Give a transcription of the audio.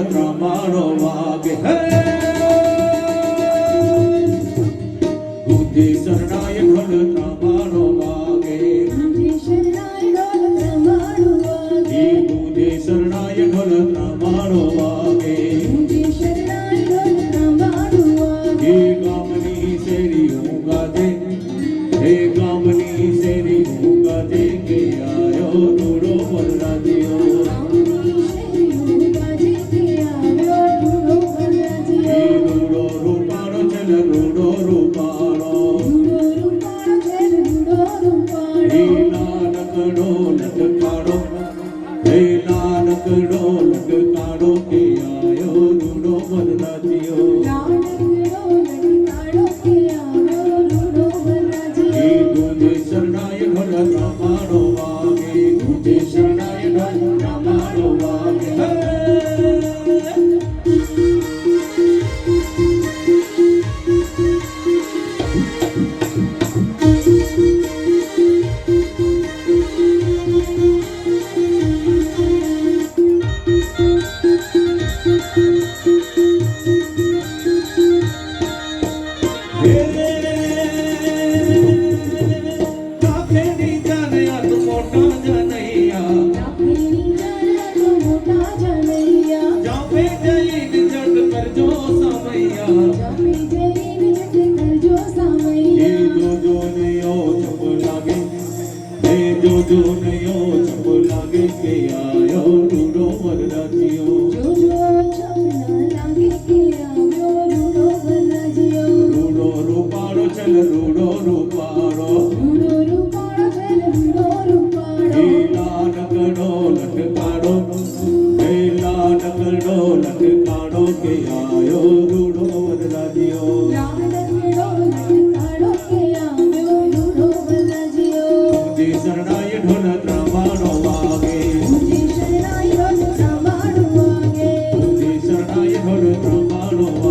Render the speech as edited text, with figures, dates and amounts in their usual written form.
ત્રમાણો વાગે બુદ્ધિ શરણાય ઢોલ ત્રમાણો વાગે બુદ્ધિ શરણાય ઢોલ ત્રમાણો વાગે હે ગામની શેરી હું ગાજે હે ગામની શેરી હું ગાજે કે આયો રૂડો વરરાજીઓ હે રૂડો રૂપાળો ચલ રૂડો રૂપાળો હે નાનકડો લટકાડો હે નાનકડો લટકાડો કે આયો રૂડો વરરાજીઓ શરણાય ઢોલ ત્રમાણો વાગે ગુંજે શરણાય ઢોલ ત્રમાણો વાગે ઢોલ ત્રમાણો